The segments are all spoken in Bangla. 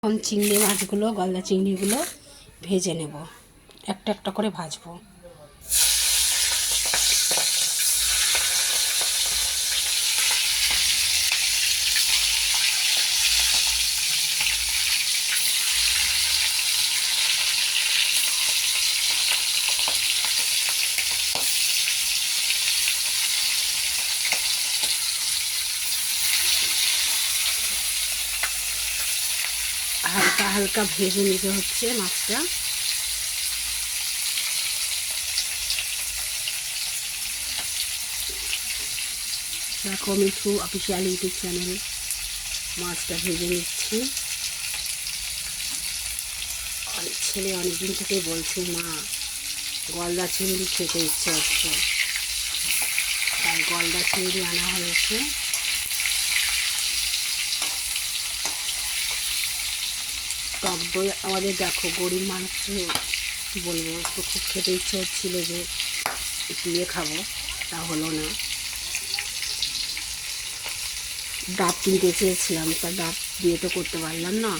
এখন চিংড়ি মাছগুলো, গলদা চিংড়িগুলো ভেজে নেব, একটা একটা করে ভাজবো। হালকা হালকা ভেজে নিতে হচ্ছে মাছটা। দেখো মিঠু অফিসিয়াল ইউটিউব চ্যানেল মাছটা ভেজে নিচ্ছি। ছেলে অনেকদিন থেকে বলছে মা গলদা চিংড়ি খেতে ইচ্ছে হচ্ছে, তাই গলদা চিংড়ি আনা হয়েছে। টক দই আমাদের, দেখো গরিব মানুষ, কী বলবো, তো খুব খেতে ইচ্ছে হচ্ছিলো যে দিয়ে খাবো, তা হলো না। ডাব কিনতে চেয়েছিলাম, তা ডাব দিয়ে তো করতে পারলাম না,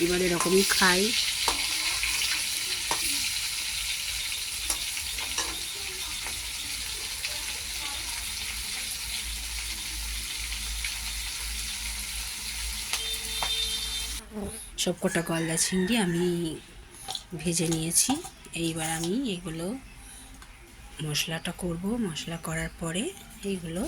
এবার এরকমই খাই। সবকটা গলদা চিংড়ি আমি ভেজে নিয়েছি। এইবার আমি এগুলো মশলাটা করব। মশলা করার পরে এইগুলো